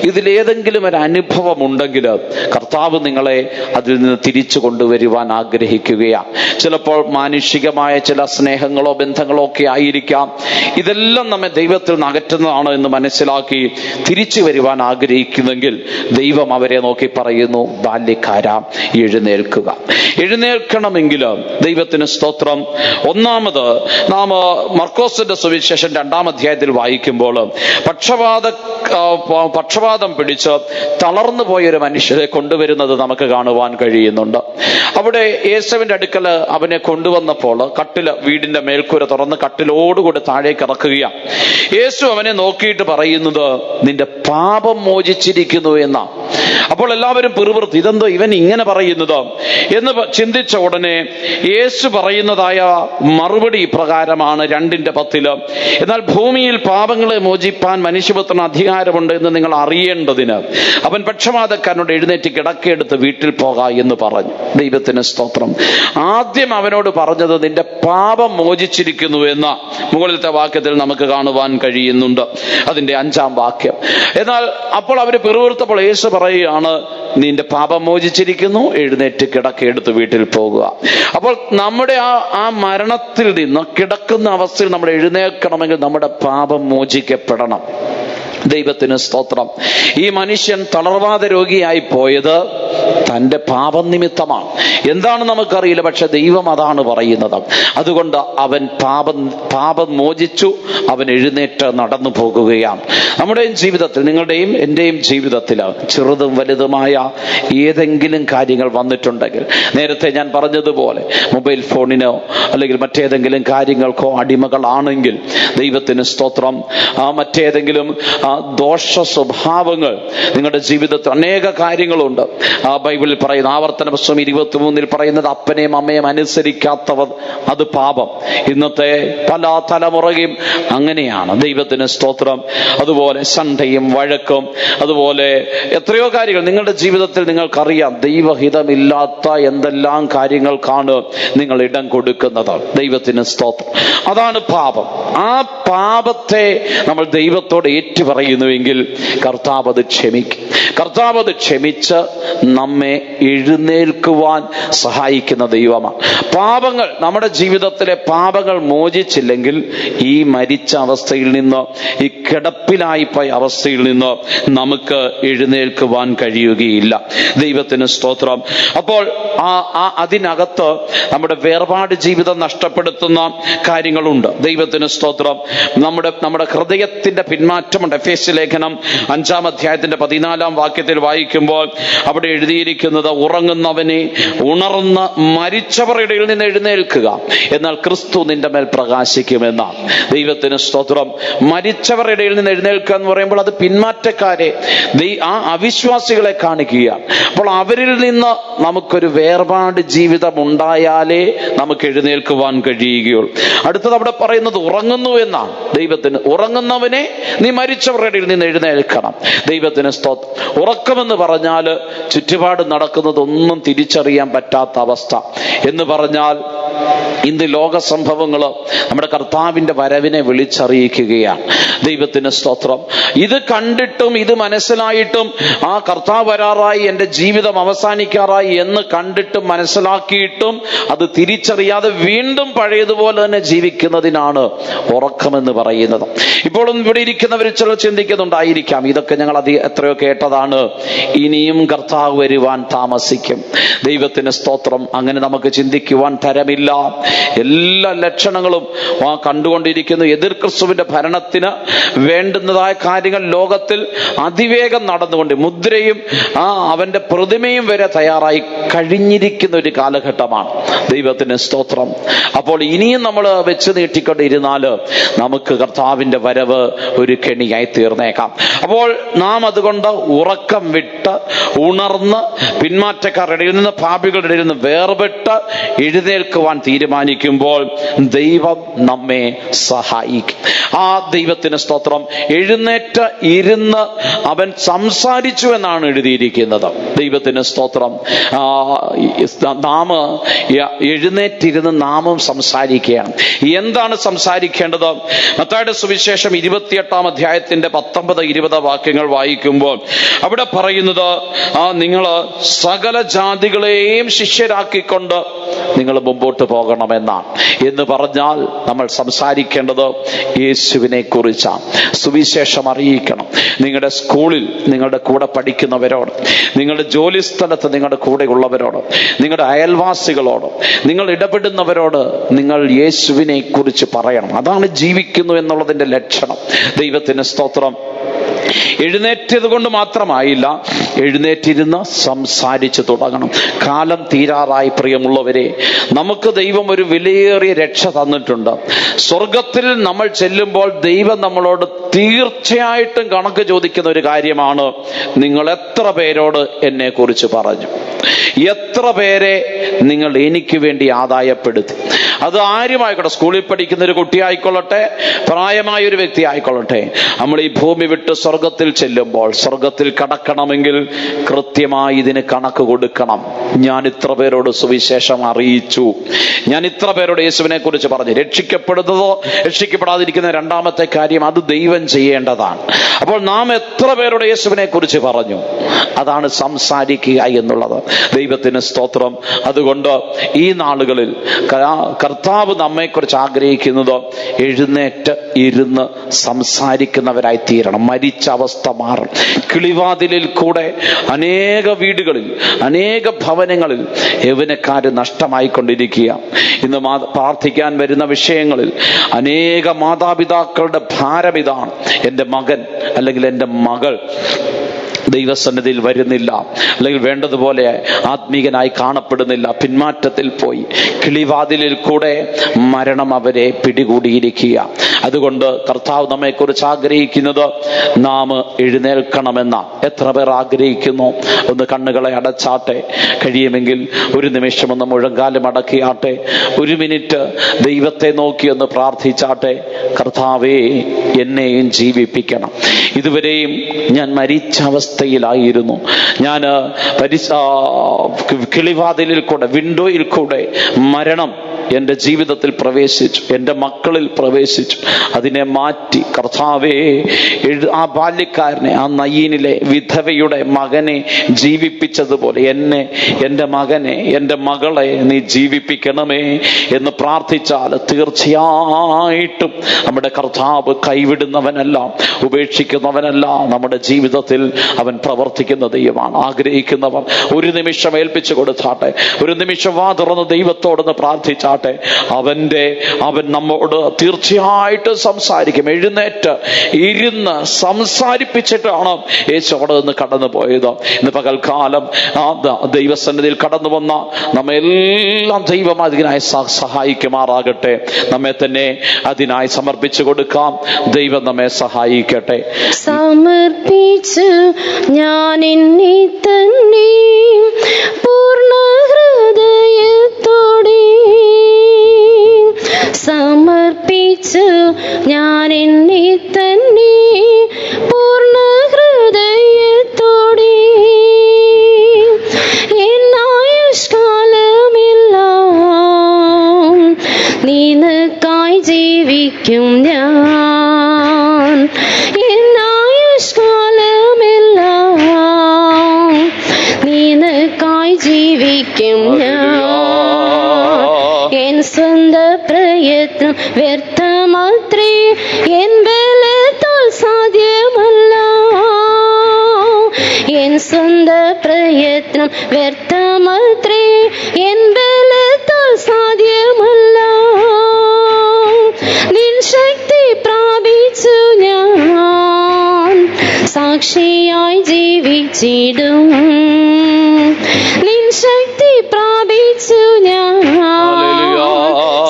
ഇതിലേതെങ്കിലും ഒരു അനുഭവം ഉണ്ടെങ്കിൽ കർത്താവ് നിങ്ങളെ അതിൽ നിന്ന് തിരിച്ചു കൊണ്ടുവരുവാൻ ആഗ്രഹിക്കുകയാണ്. ചിലപ്പോൾ മാനുഷികമായ ചില സ്നേഹങ്ങളോ ബന്ധങ്ങളോ ഒക്കെ ആയിരിക്കാം. ഇതെല്ലാം നമ്മെ ദൈവത്തിൽ നിന്ന് അകറ്റുന്നതാണ് എന്ന് മനസ്സിലാക്കി തിരിച്ചു വരുവാൻ ആഗ്രഹിക്കുന്നെങ്കിൽ ദൈവം അവരെ നോക്കി പറയുന്നു, ബാല്യക്കാരാ, എഴുന്നേൽക്കുക. എഴുന്നേൽക്കണമെങ്കിൽ ദൈവത്തിന് സ്തോത്രം. ഒന്നാമത് നാം മർക്കോസിന്റെ സുവിശേഷം 2-ാം അധ്യായത്തിൽ വായിക്കുമ്പോൾ പക്ഷപാതം പിടിച്ച് തളർന്നു പോയൊരു മനുഷ്യരെ കൊണ്ടുവരുന്നത് നമുക്ക് കാണുവാൻ കഴിയുന്നുണ്ട്. അവിടെ യേശുവിന്റെ അടുക്കൽ അവനെ കൊണ്ടുവന്നപ്പോൾ വീടിന്റെ മേൽക്കൂര തുറന്ന് കട്ടിലോടുകൂടി താഴേക്ക് ഇറക്കുകയാണ്. യേശു അവനെ നോക്കിയിട്ട് പറയുന്നത്, നിന്റെ പാപം മോചിച്ചിരിക്കുന്നു എന്നാ. അപ്പോൾ എല്ലാവരും പിറുപിറുത്തു, ഇതെന്തോ ഇവൻ ഇങ്ങനെ പറയുന്നത് എന്ന് ചിന്തിച്ച ഉടനെ യേശു പറയുന്നതായ മറുപടി ഇപ്രകാരമാണ് 2:10. എന്നാൽ ഭൂമിയിൽ പാപങ്ങളെ മോചിപ്പാൻ മനുഷ്യപുത്രന് അധികാരമുണ്ട് എന്ന് നിങ്ങൾ അറിയേണ്ടതിന് അവൻ പക്ഷപാതക്കാരനോട് എഴുന്നേറ്റ് കിടക്കയെടുത്ത് വീട്ടിൽ പോക എന്ന് പറഞ്ഞു. ദൈവത്തിന് സ്തോത്രം. ആദ്യം അവനോട് പറഞ്ഞത് നിന്റെ പാപം മോചിച്ചിരിക്കുന്നു എന്ന മുകളിലത്തെ വാക്യത്തിൽ നമുക്ക് കാണുവാൻ കഴിയുന്നുണ്ട്, അതിന്റെ 5-ാം വാക്യം. എന്നാൽ അപ്പോൾ അവര് പിറുപിറുത്തപ്പോൾ യേശു പറയുകയാണ്, നിന്റെ പാപം മോചിച്ചിരിക്കുന്നു, എഴുന്നേറ്റ് കിടക്കയെടുത്ത് വീട്ടിൽ പോകുക. അപ്പോൾ നമ്മുടെ ആ മരണത്തിൽ നിന്ന്, കിടക്കുന്ന അവസ്ഥയിൽ നമ്മൾ എഴുന്നേൽക്കണമെങ്കിൽ നമ്മുടെ പാപം മോചിക്കപ്പെടണം. ദൈവത്തിന് സ്തോത്രം. ഈ മനുഷ്യൻ തളർവാദ രോഗിയായി പോയത് തൻ്റെ പാപനിമിത്തമാണ്. എന്താണ് നമുക്കറിയില്ല, പക്ഷെ ദൈവം അതാണ് പറയുന്നത്. അതുകൊണ്ട് അവൻ പാപം മോചിച്ചു, അവൻ എഴുന്നേറ്റ് നടന്നു പോകുകയാണ്. നമ്മുടെയും ജീവിതത്തിൽ, നിങ്ങളുടെയും എൻ്റെയും ജീവിതത്തിൽ ചെറുതും വലുതുമായ ഏതെങ്കിലും കാര്യങ്ങൾ വന്നിട്ടുണ്ടെങ്കിൽ, നേരത്തെ ഞാൻ പറഞ്ഞതുപോലെ മൊബൈൽ ഫോണിനോ അല്ലെങ്കിൽ മറ്റേതെങ്കിലും കാര്യങ്ങൾക്കോ അടിമകളാണെങ്കിൽ ദൈവത്തിന് സ്തോത്രം, മറ്റേതെങ്കിലും ദോഷ സ്വഭാവങ്ങൾ നിങ്ങളുടെ ജീവിതത്തിൽ അനേക കാര്യങ്ങളുണ്ട്. ബൈബിളിൽ പറയുന്ന ആവർത്തന പുസ്തകം 23 പറയുന്നത് അപ്പനെയും അമ്മയും അനുസരിക്കാത്തവർ അത് പാപം. ഇന്നത്തെ പല തലമുറയും അങ്ങനെയാണ്. ദൈവത്തിന് സ്തോത്രം. അതുപോലെ സൺഡേയും വഴക്കും, അതുപോലെ എത്രയോ കാര്യങ്ങൾ നിങ്ങളുടെ ജീവിതത്തിൽ നിങ്ങൾക്കറിയാം. ദൈവഹിതമില്ലാത്ത എന്തെല്ലാം കാര്യങ്ങൾക്കാണ് നിങ്ങൾ ഇടം കൊടുക്കുന്നത്. ദൈവത്തിന് സ്തോത്രം. അതാണ് പാപം. ആ പാപത്തെ നമ്മൾ ദൈവത്തോട് ഏറ്റുപറയുന്നുവെങ്കിൽ കർത്താവ് അത് ക്ഷമിക്കും. കർത്താവ് അത് ക്ഷമിച്ച് നമ്മെ എഴുന്നേൽക്കുവാൻ സഹായിക്കുന്ന ദൈവമാണ്. പാപങ്ങൾ, നമ്മുടെ ജീവിതത്തിലെ പാപങ്ങൾ മോചിച്ചില്ലെങ്കിൽ ഈ മരിച്ച അവസ്ഥയിൽ നിന്ന്, ഈ കിടപ്പിലായിപ്പോയ അവസ്ഥയിൽ നിന്ന് നമുക്ക് എഴുന്നേൽക്കുവാൻ കഴിയുകയില്ല. ദൈവത്തിന് സ്തോത്രം. അപ്പോൾ അതിനകത്ത് നമ്മുടെ വേർപാട് ജീവിതം നഷ്ടപ്പെടുത്തുന്ന കാര്യങ്ങളുണ്ട്. ദൈവത്തിന് സ്തോത്രം. നമ്മുടെ ഹൃദയത്തിന്റെ പിന്മാറ്റമുണ്ട്. എഫേസ്യ ലേഖനം 5-ാം അധ്യായത്തിന്റെ 14-ാം വാക്യത്തിൽ വായിക്കുമ്പോൾ അവിടെ എഴുതിയിരിക്കുന്നത്, ഉറങ്ങുന്നവനെ ഉണർന്ന് മരിച്ചവരുടെ ഇടയിൽ നിന്ന് എഴുന്നേൽക്കുക, എന്നാൽ ക്രിസ്തു നിന്റെ മേൽ പ്രകാശിക്കുമെന്നാണ്. ദൈവത്തിന് സ്തോത്രം. മരിച്ചവരുടെ ഇടയിൽ നിന്ന് എഴുന്നേൽക്കുക എന്ന് പറയുമ്പോൾ അത് പിന്മാറ്റക്കാരെ, ആ അവിശ്വാസികളെ കാണിക്കുക. അപ്പോൾ അവരിൽ നിന്ന് നമുക്കൊരു വേർപാട് ജീവിതം ഉണ്ടായാലേ നമുക്ക് എഴുന്നേൽക്കുവാൻ കഴിയുകയുള്ളൂ. അടുത്തത് അവിടെ പറയുന്നത് ഉറങ്ങുന്നു എന്നാണ്. ദൈവത്തിന് ഉറങ്ങുന്നവനെ നീ മരിച്ചവരുടെ ഇടയിൽ നിന്ന് എഴുന്നേൽക്കണം. ദൈവത്തിന് സ്തോത്രം. ഉറക്കമെന്ന് പറഞ്ഞാൽ ചുറ്റുപാട് നടക്കുന്നതൊന്നും തിരിച്ചറിയാൻ പറ്റാത്ത അവസ്ഥ എന്ന് പറഞ്ഞാൽ, ഇന്ന് ലോക സംഭവങ്ങൾ നമ്മുടെ കർത്താവിന്റെ വരവിനെ വിളിച്ചറിയിക്കുകയാണ്. ദൈവത്തിന് സ്തോത്രം. ഇത് കണ്ടിട്ടും ഇത് മനസ്സിലായിട്ടും ആ കർത്താവ് വരാറായി, എൻ്റെ ജീവിതം അവസാനിക്കാറായി എന്ന് കണ്ടിട്ടും മനസ്സിലാക്കിയിട്ടും അത് തിരിച്ചറിയാതെ വീണ്ടും പഴയതുപോലെ തന്നെ ജീവിക്കുന്നതിനാണ് ഉറക്കമെന്ന് പറയുന്നത്. ഇപ്പോഴും ഇവിടെ ഇരിക്കുന്നവർ ചിലർ ചിന്തിക്കുന്നുണ്ടായിരിക്കാം, ഇതൊക്കെ ഞങ്ങൾ എത്രയോ കേട്ടതാണ്, ഇനിയും കർത്താവ് വരുവാൻ താമസിക്കും. ദൈവത്തിന് സ്തോത്രം. അങ്ങനെ നമുക്ക് ചിന്തിക്കുവാൻ തരമില്ല. എല്ലാ ലക്ഷണങ്ങളും കണ്ടുകൊണ്ടിരിക്കുന്നു. എതിർ ക്രിസ്തുവിന്റെ ഭരണത്തിന് വേണ്ടുന്നതായ കാര്യങ്ങൾ ലോകത്തിൽ അതിവേഗം നടന്നുകൊണ്ട് മുദ്രയും അവന്റെ പ്രതിമയും വരെ തയ്യാറായി കഴിഞ്ഞിരിക്കുന്ന ഒരു കാലഘട്ടമാണ്. ദൈവത്തിന് സ്തോത്രം. അപ്പോൾ ഇനിയും നമ്മൾ വെച്ച് നീട്ടിക്കൊണ്ടിരുന്നാൽ നമുക്ക് കർത്താവിന്റെ വരവ് ഒരു കെണിയായി തീർന്നേക്കാം. അപ്പോൾ നാം അതുകൊണ്ട് ഉറക്കം വിട്ട് ഉണർന്ന് പിന്മാറ്റക്കാരുടെ ഇടയിൽ നിന്ന്, പാപികളുടെ ഇടയിൽ നിന്ന് വേർപെട്ട് എഴുന്നേൽക്കുവാൻ തീരുമാനിക്കുമ്പോൾ ദൈവം നമ്മെ സഹായിക്കും. ആ ദൈവത്തിന് സ്തോത്രം. എഴുന്നേറ്റ് ഇരുന്ന് അവൻ സംസാരിച്ചു എന്നാണ് എഴുതിയിരിക്കുന്നത്. ദൈവത്തിന് സ്തോത്രം. നാം എഴുന്നേറ്റിരുന്ന് നാമും സംസാരിക്കുകയാണ്. എന്താണ് സംസാരിക്കേണ്ടത്? മത്തായിയുടെ സുവിശേഷം 28-ാം അധ്യായത്തിന്റെ 19-20 വാക്യങ്ങൾ വായിക്കുമ്പോൾ അവിടെ പറയുന്നത്, നിങ്ങൾ സകല ജാതികളെയും ശിഷ്യരാക്കിക്കൊണ്ട് നിങ്ങൾ മുമ്പോട്ട് പോകണമെന്നാണ്. എന്ന് പറഞ്ഞാൽ നമ്മൾ സംസാരിക്കേണ്ടത് യേശുവിനെ കുറിച്ചാണ്. സുവിശേഷം അറിയിക്കണം. നിങ്ങളുടെ സ്കൂളിൽ നിങ്ങളുടെ കൂടെ പഠിക്കുന്നവരോട്, നിങ്ങളുടെ ജോലി സ്ഥലത്ത് നിങ്ങളുടെ കൂടെ ഉള്ളവരോട്, നിങ്ങളുടെ അയൽവാസികളോട്, നിങ്ങൾ ഇടപെടുന്നവരോട് നിങ്ങൾ യേശുവിനെ കുറിച്ച് പറയണം. അതാണ് ജീവിക്കുന്നു എന്നുള്ളതിന്റെ ലക്ഷണം. ദൈവത്തിന് സ്തോത്രം. എഴുന്നേറ്റത് കൊണ്ട് മാത്രമായില്ല, എഴുന്നേറ്റിരുന്ന് സംസാരിച്ചു തുടങ്ങണം. കാലം തീരാറായി പ്രിയമുള്ളവരെ. നമുക്ക് ദൈവം ഒരു വിലയേറിയ രക്ഷ തന്നിട്ടുണ്ട്. സ്വർഗത്തിൽ നമ്മൾ ചെല്ലുമ്പോൾ ദൈവം നമ്മളോട് തീർച്ചയായിട്ടും കണക്ക് ചോദിക്കുന്ന ഒരു കാര്യമാണ്, നിങ്ങൾ എത്ര പേരോട് എന്നെ കുറിച്ച് പറഞ്ഞു, എത്ര പേരെ നിങ്ങൾ എനിക്ക് വേണ്ടി ആദായപ്പെടുത്തി. അത് ആരുമായിക്കോട്ടെ, സ്കൂളിൽ പഠിക്കുന്ന ഒരു കുട്ടിയായിക്കൊള്ളട്ടെ, പ്രായമായ ഒരു വ്യക്തി ആയിക്കൊള്ളട്ടെ, നമ്മൾ ഈ ഭൂമി വിട്ട് സ്വർഗത്തിൽ ചെല്ലുമ്പോൾ, സ്വർഗത്തിൽ കടക്കണമെങ്കിൽ കൃത്യമായി ഇതിന് കണക്ക് കൊടുക്കണം. ഞാൻ ഇത്ര പേരോട് സുവിശേഷം അറിയിച്ചു, ഞാൻ ഇത്ര പേരോട് യേശുവിനെ കുറിച്ച് പറഞ്ഞു. രക്ഷിക്കപ്പെടുന്നതോ രക്ഷിക്കപ്പെടാതിരിക്കുന്ന രണ്ടാമത്തെ കാര്യം, അത് ദൈവം മുഴുവൻ ചെയ്യേണ്ടതാണ്. അപ്പോൾ നാം എത്ര പേരുടെ യേശുവിനെ കുറിച്ച് പറഞ്ഞു? അതാണ് സംസാരിക്കുക എന്നുള്ളത്. ദൈവത്തിന് സ്തോത്രം. അതുകൊണ്ട് ഈ നാളുകളിൽ കർത്താവ് നമ്മെക്കുറിച്ച് ആഗ്രഹിക്കുന്നത് എഴുന്നേറ്റ് ഇരുന്ന് സംസാരിക്കുന്നവരായി തീരണം. മരിച്ച അവസ്ഥ മാറും. കിളിവാതിലിൽ കൂടെ അനേക വീടുകളിൽ, അനേക ഭവനങ്ങളിൽ യൗവനക്കാര് നഷ്ടമായിക്കൊണ്ടിരിക്കുക. ഇന്ന് പ്രാർത്ഥിക്കാൻ വരുന്ന വിഷയങ്ങളിൽ അനേക മാതാപിതാക്കളുടെ ഭാരം ഇതാണ്: എൻ്റെ മകൻ അല്ലെങ്കിൽ എൻ്റെ മകൾ ദൈവസന്നിധിയിൽ വരുന്നില്ല, അല്ലെങ്കിൽ വേണ്ടതുപോലെ ആത്മീകനായി കാണപ്പെടുന്നില്ല, പിന്മാറ്റത്തിൽ പോയി. കിളിവാതിലിൽ കൂടെ മരണം അവരെ പിടികൂടിയിരിക്കുക. അതുകൊണ്ട് കർത്താവ് നമ്മെക്കുറിച്ച് ആഗ്രഹിക്കുന്നത് നാം എഴുന്നേൽക്കണമെന്ന. എത്ര പേർ ആഗ്രഹിക്കുന്നു? ഒന്ന് കണ്ണുകളെ അടച്ചാട്ടെ. കഴിയുമെങ്കിൽ ഒരു നിമിഷം ഒന്ന് മുഴങ്കാലും അടക്കിയാട്ടെ. ഒരു മിനിറ്റ് ദൈവത്തെ നോക്കി ഒന്ന് പ്രാർത്ഥിച്ചാട്ടെ. കർത്താവേ, എന്നെയും ജീവിപ്പിക്കണം. ഇതുവരെയും ഞാൻ മരിച്ച അവസ്ഥയിലായിരുന്നു. ഞാൻ കിളിവാതിലിൽ കൂടെ, വിൻഡോയിൽ കൂടെ മരണം എൻ്റെ ജീവിതത്തിൽ പ്രവേശിച്ചു, എൻ്റെ മക്കളിൽ പ്രവേശിച്ചു. അതിനെ മാറ്റി കർത്താവേ, ആ ബാല്യക്കാരനെ, ആ നയീനിലെ വിധവയുടെ മകനെ ജീവിപ്പിച്ചതുപോലെ എന്നെ, എൻ്റെ മകനെ, എൻ്റെ മകളെ നീ ജീവിപ്പിക്കണമേ എന്ന് പ്രാർത്ഥിച്ചാൽ തീർച്ചയായിട്ടും നമ്മുടെ കർത്താവ് കൈവിടുന്നവനല്ല, ഉപേക്ഷിക്കുന്നവനല്ല. നമ്മുടെ ജീവിതത്തിൽ അവൻ പ്രവർത്തിക്കുന്ന ദൈവമാണ്. ആഗ്രഹിക്കുന്നവർ ഒരു നിമിഷം ഏൽപ്പിച്ചു കൊടുത്താട്ടെ. ഒരു നിമിഷം വാ തുറന്ന് ദൈവത്തോടൊന്ന് പ്രാർത്ഥിച്ചാട്ടെ. അവൻ നമ്മോട് തീർച്ചയായിട്ടും സംസാരിക്കും. എഴുന്നേറ്റ് ഇരുന്ന് സംസാരിപ്പിച്ചിട്ടാണ് യേശു അവിടെ നിന്ന് കടന്നു പോയത്. ഇന്ന് പകൽക്കാലം ദൈവസന്നിധിയിൽ കടന്നു വന്ന നമ്മെല്ലാം ദൈവം അതിനായി സഹായിക്കുമാറാകട്ടെ. നമ്മെ തന്നെ അതിനായി സമർപ്പിച്ചു കൊടുക്കാം. ദൈവം നമ്മെ സഹായിക്കട്ടെ. സമർപ്പിച്ചു ഞാൻ എന്നെ തന്നെ പൂർണ്ണ ഹൃദയത്തോടെ, സമർപ്പിച്ചു ഞാൻ എന്നെ തന്നെ പൂർണ്ണ ഹൃദയത്തോടെ, എന്നായുഷ്കാലമെല്ലാം നിനക്കായി ജീവിക്കും ഞാൻ. എന്നായുഷ്കാലമെല്ലാം നിനക്കായി ജീവിക്കും ഞാൻ. എൻ സ്വന്ത പ്രയത്നം വ്യർത്ഥമാത്രേ, എൻ ബലത്താൽ സാധ്യമല്ല. എൻ സ്വന്ത പ്രയത്നം വ്യർത്ഥമാത്രേ, എൻ ബലത്താൽ സാധ്യമല്ല. നിൻ ശക്തി പ്രാപിച്ചു ഞാൻ സാക്ഷിയായി ജീവിച്ചിടും. നിൻ ശക്തി പ്രാപിച്ചു ഞാൻ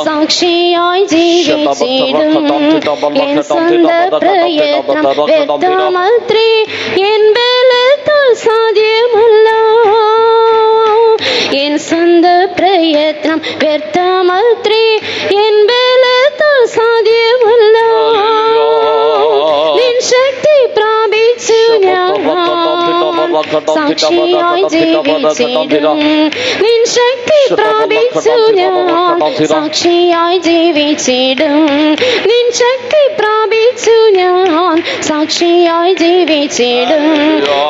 സാക്ഷിയായി ജീവിച്ചിടും. എൻ സ്വന്ത പ്രയത്നം വ്യർത്ഥമാത്രേ, എൻ ബലത്താൽ സാധ്യമല്ല. എൻ സ്വന്ത പ്രയത്നം വ്യർത്ഥമാത്രേ, എൻ ബലത്താൽ സാധ്യമല്ല. നിൻ ശക്തി പ്രാപിച്ചു ഞാൻ സാക്ഷിയായി ജീവിച്ചിടും. നിൻ ശക്തി പ്രാപിച്ചു ഞാൻ സാക്ഷിയായി ജീവിച്ചിടും. നിൻ ശക്തി പ്രാപിച്ചു ഞാൻ സാക്ഷിയായി ജീവിച്ചിടും.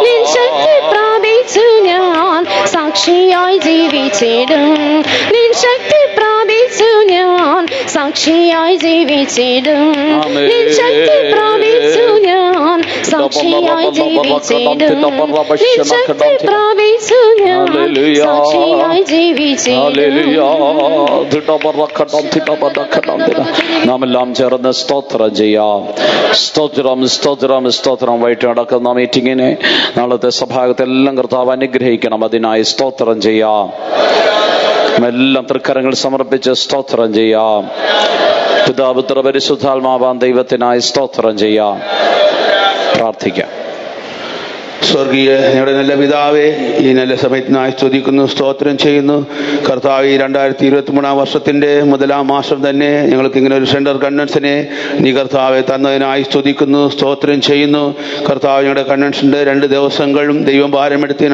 നിൻ ശക്തി പ്രാപിച്ചു ഞാൻ സാക്ഷിയായി ജീവിച്ചിടും. നിൻ ശക്തി പ്രാപിച്ചു ഞാൻ സാക്ഷിയായി ജീവിച്ചിടും. നിൻ ശക്തി പ്രാപിച്ചു ഞാൻ സാക്ഷിയായി ജീവിച്ചിടും. നിൻ ശക്തി പ്രാപിച്ചു ഞാൻ സാക്ഷിയായി ജീവിച്ചിടും. നാം എല്ലാം ചേർന്ന് സ്തോത്രം ചെയ്യാം. സ്തോത്രം, സ്തോത്രം, സ്തോത്രം. വൈകിട്ട് നടക്കുന്ന മീറ്റിങ്ങിനെ, നാളത്തെ സഭാഗത്തെ എല്ലാം കർത്താവ് അനുഗ്രഹിക്കണം. അതിനായി സ്തോത്രം ചെയ്യാം. എല്ലാം തൃക്കരങ്ങൾ സമർപ്പിച്ച് സ്തോത്രം ചെയ്യാം. പിതാവ്, പുത്ര, പരിശുദ്ധാത്മാവാം ദൈവത്തിനായി സ്തോത്രം ചെയ്യാം. പ്രാർത്ഥിക്കാം. സ്വർഗീയ ഞങ്ങളുടെ നല്ല പിതാവേ, ഈ നല്ല സമയത്തിനായി സ്തുതിക്കുന്നു, സ്തോത്രം ചെയ്യുന്നു. കർത്താവ്, ഈ 2023 വർഷത്തിൻ്റെ 1-ാം മാസം തന്നെ ഞങ്ങൾക്ക് ഇങ്ങനെ ഒരു സെൻട്രൽ കൺവെൻഷനെ നീ കർത്താവെ തന്നതിനായി സ്തുതിക്കുന്നു, സ്തോത്രം ചെയ്യുന്നു. കർത്താവ്, ഞങ്ങളുടെ കൺവെൻഷൻ്റെ 2 ദിവസങ്ങളും ദൈവം ഭാരമെടുത്ത്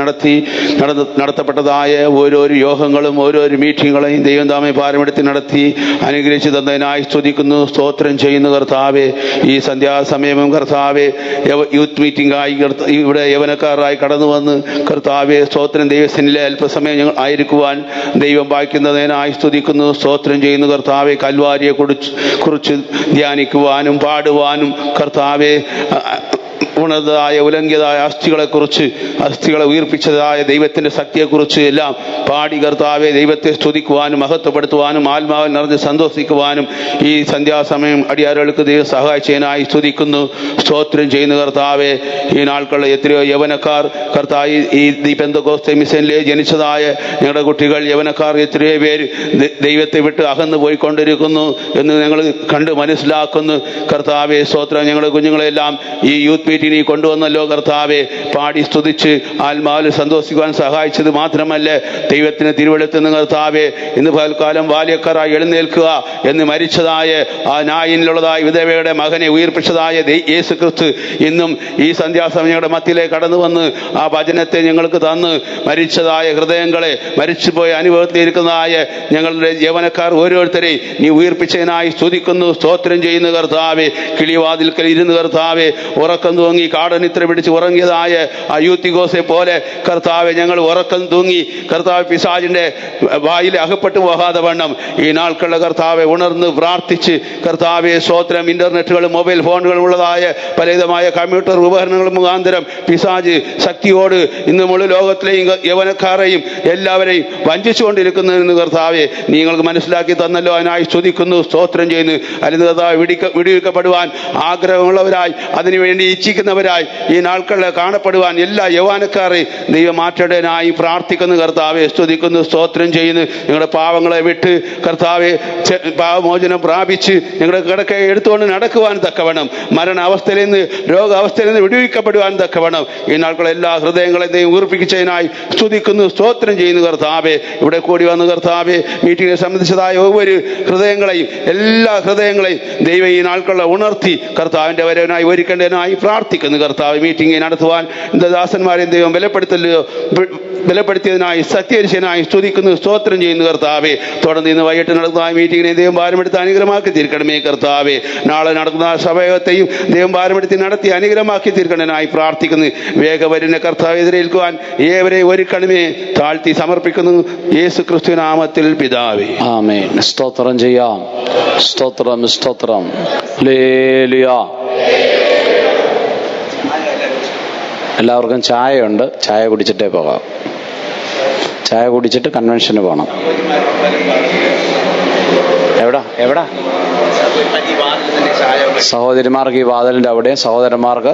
നടത്തപ്പെട്ടതായ ഓരോരോ യോഗങ്ങളും ഓരോരോ മീറ്റിങ്ങുകളെയും ദൈവം താമേ ഭാരമെടുത്ത് നടത്തി അനുഗ്രഹിച്ച് തന്നതിനായി സ്തുതിക്കുന്നു, സ്തോത്രം ചെയ്യുന്നു. കർത്താവെ, ഈ സന്ധ്യാസമയവും കർത്താവെ യൂത്ത് മീറ്റിംഗായി ഇവിടെ യവനക്കാരായി കടന്നു വന്ന് കർത്താവെ സ്തോത്രം ദൈവസന്നിധിയിലെ അല്പസമയം ഞങ്ങൾ ആയിരിക്കുവാൻ ദൈവം വായിക്കുന്നതിനായി സ്തുതിക്കുന്നു, സ്തോത്രം ചെയ്യുന്നു. കർത്താവെ, കൽവാരിയെ കുറിച്ച് ധ്യാനിക്കുവാനും പാടുവാനും കർത്താവെ ഉണർന്നതായ ഉലംഘിതമായ അസ്ഥികളെ ഉയർപ്പിച്ചതായ ദൈവത്തിൻ്റെ ശക്തിയെക്കുറിച്ച് എല്ലാം പാടി കർത്താവെ ദൈവത്തെ സ്തുതിക്കുവാനും മഹത്വപ്പെടുത്തുവാനും ആത്മാവിൽ നിറഞ്ഞ് സന്തോഷിക്കുവാനും ഈ സന്ധ്യാസമയം അടിയാറുകൾക്ക് ദൈവം സഹായിച്ചതിനായി സ്തുതിക്കുന്നു, സ്തോത്രം ചെയ്യുന്നു. കർത്താവെ, ഈ നാൾക്കുള്ള എത്രയോ യവനക്കാർ കർത്താവ് ഈ പെന്തക്കോസ്തേ മിഷനിലെ ജനിച്ചതായ ഞങ്ങളുടെ കുട്ടികൾ യവനക്കാർ എത്രയോ പേര് ദൈവത്തെ വിട്ട് അകന്നു പോയിക്കൊണ്ടിരിക്കുന്നു എന്ന് ഞങ്ങൾ കണ്ട് മനസ്സിലാക്കുന്നു. കർത്താവെ, സ്തോത്രം, ഞങ്ങളുടെ കുഞ്ഞുങ്ങളെല്ലാം ഈ യൂത്ത് മീറ്റിംഗ് കൊണ്ടുവന്നല്ലോ കർത്താവെ. പാടി സ്തുതിച്ച് ആത്മാവിൽ സന്തോഷിക്കുവാൻ സഹായിച്ചത് മാത്രമല്ല, ദൈവത്തിന് തിരുവെളുത്തുന്ന കർത്താവെ ഇന്ന് പകൽക്കാലം ബാല്യക്കാരായി എഴുന്നേൽക്കുക എന്ന് മരിച്ചതായ ആ നായിനുള്ളതായ വിധവയുടെ മകനെ ഉയർപ്പിച്ചതായ യേശു ക്രിസ്തു ഇന്നും ഈ സന്ധ്യാസമയങ്ങളുടെ മധ്യയിലേക്ക് കടന്നു വന്ന് ആ വചനത്തെ ഞങ്ങൾക്ക് തന്ന് മരിച്ചതായ ഹൃദയങ്ങളെ, മരിച്ചുപോയ അനുഭവത്തിലിരിക്കുന്നതായ ഞങ്ങളുടെ യവനക്കാർ ഓരോരുത്തരെയും നീ ഉയർപ്പിച്ചതിനായി സ്തുതിക്കുന്നു, സ്തോത്രം ചെയ്യുന്നു. കർത്താവെ, കിളിവാതിൽക്കൽ ഇരുന്ന് കർത്താവെ ഉറക്കം തൂങ്ങി കാടനിത്ര പിടിച്ച് ഉറങ്ങിയതായ ആ യൂത്തിഗോസെ പോലെ കർത്താവെ ഞങ്ങൾ ഉറക്കം തൂങ്ങി കർത്താവ് പിശാചിന്റെ വായിൽ അകപ്പെട്ടു പോകാതെ വണ്ണം ഈ നാൾക്കുള്ള കർത്താവെ ഉണർന്ന് പ്രാർത്ഥിച്ച് കർത്താവെ സ്തോത്രം, ഇന്റർനെറ്റുകളും മൊബൈൽ ഫോണുകളും ഉള്ളതായ പലവിധമായ കമ്പ്യൂട്ടർ ഉപകരണങ്ങൾ മുഖാന്തരം പിശാച് ശക്തിയോട് ഇന്ന് മുഴു ലോകത്തിലെയും യവനക്കാരെയും എല്ലാവരെയും വഞ്ചിച്ചുകൊണ്ടിരിക്കുന്നതെന്ന് കർത്താവെ നിങ്ങൾക്ക് മനസ്സിലാക്കി തന്നല്ലോ. അതിനായി സ്തുതിക്കുന്നു, സ്തോത്രം ചെയ്യുന്നു. അല്ലെങ്കിൽ കർത്താവ് വിടുവിക്കപ്പെടുവാൻ ആഗ്രഹമുള്ളവരായി അതിനുവേണ്ടി ഇച്ഛിക്കുന്നവരായി ഈ നാൾക്കുള്ള കാണപ്പെടുവാൻ എല്ലാ യൗവനക്കാരെയും ദൈവം മാറ്റേണ്ടതിനായി പ്രാർത്ഥിക്കുന്നു. കർത്താവെ, സ്തുതിക്കുന്നു, സ്തോത്രം ചെയ്യുന്നു. ഞങ്ങളുടെ പാവങ്ങളെ വിട്ട് കർത്താവെ പാവമോചനം പ്രാപിച്ച് ഞങ്ങളുടെ കിടക്കെ എടുത്തുകൊണ്ട് നടക്കുവാൻ തക്കവണ്ണം, മരണാവസ്ഥയിൽ നിന്ന് രോഗാവസ്ഥയിൽ നിന്ന് വിടുവിക്കപ്പെടുവാൻ തക്കവണ്ണം ഈ നാൾക്കുള്ള എല്ലാ ഹൃദയങ്ങളെയും ദൈവം ഉറപ്പിച്ചതിനായി സ്തുതിക്കുന്നു, സ്തോത്രം ചെയ്യുന്നു. കർത്താവെ, ഇവിടെ കൂടി വന്ന് കർത്താവെ മീറ്റിങ്ങിനെ സംബന്ധിച്ചതായ ഒவ்வொரு ഹൃദയങ്ങളെയും എല്ലാ ഹൃദയങ്ങളെയും ദൈവം ഈ നാൾക്കുള്ള ഉണർത്തി കർത്താവിൻ്റെ വരവിനായി ഒരുക്കേണ്ടതിനായി പ്രാർത്ഥിക്കുന്നു. കർത്താവ്, മീറ്റിംഗ് നടത്തുവാൻ ദാസന്മാരെയും ദൈവം ബലപ്പെടുത്തിയതിനായി സത്യരിശനായി സ്തുതിക്കുന്നു, സ്തോത്രം ചെയ്യുന്നു. കർത്താവെ, തുടർന്ന് ഇന്ന് വൈകിട്ട് നടക്കുന്ന മീറ്റിങ്ങിനെ ദൈവം ഭാരമെടുത്ത് അനുഗ്രഹമാക്കി തീർക്കണമേ. കർത്താവെ, നാളെ നടക്കുന്ന സഭയത്തെയും ദൈവം ഭാരമെടുത്ത് നടത്തി അനുഗ്രഹമാക്കി തീർക്കണനായി പ്രാർത്ഥിക്കുന്നു. വേഗവരുന്ന കർത്താവ് എതിരേൽക്കുവാൻ ഏവരെയും ഒരുക്കണമേ. താഴ്ത്തി സമർപ്പിക്കുന്നു യേശു ക്രിസ്തു നാമത്തിൽ പിതാവേ, ആമേൻ. സ്തോത്രം ചെയ്യാം. സ്തോത്രം, സ്തോത്രം. ഹല്ലേലൂയ. എല്ലാവർക്കും ചായയുണ്ട്, ചായ കുടിച്ചിട്ടേ പോകാം. ചായ കുടിച്ചിട്ട് കൺവെൻഷന് പോകണം. എവിടാ സഹോദരിമാർക്ക് ഈ വാതിലിൻ്റെ അവിടെ, സഹോദരന്മാർക്ക്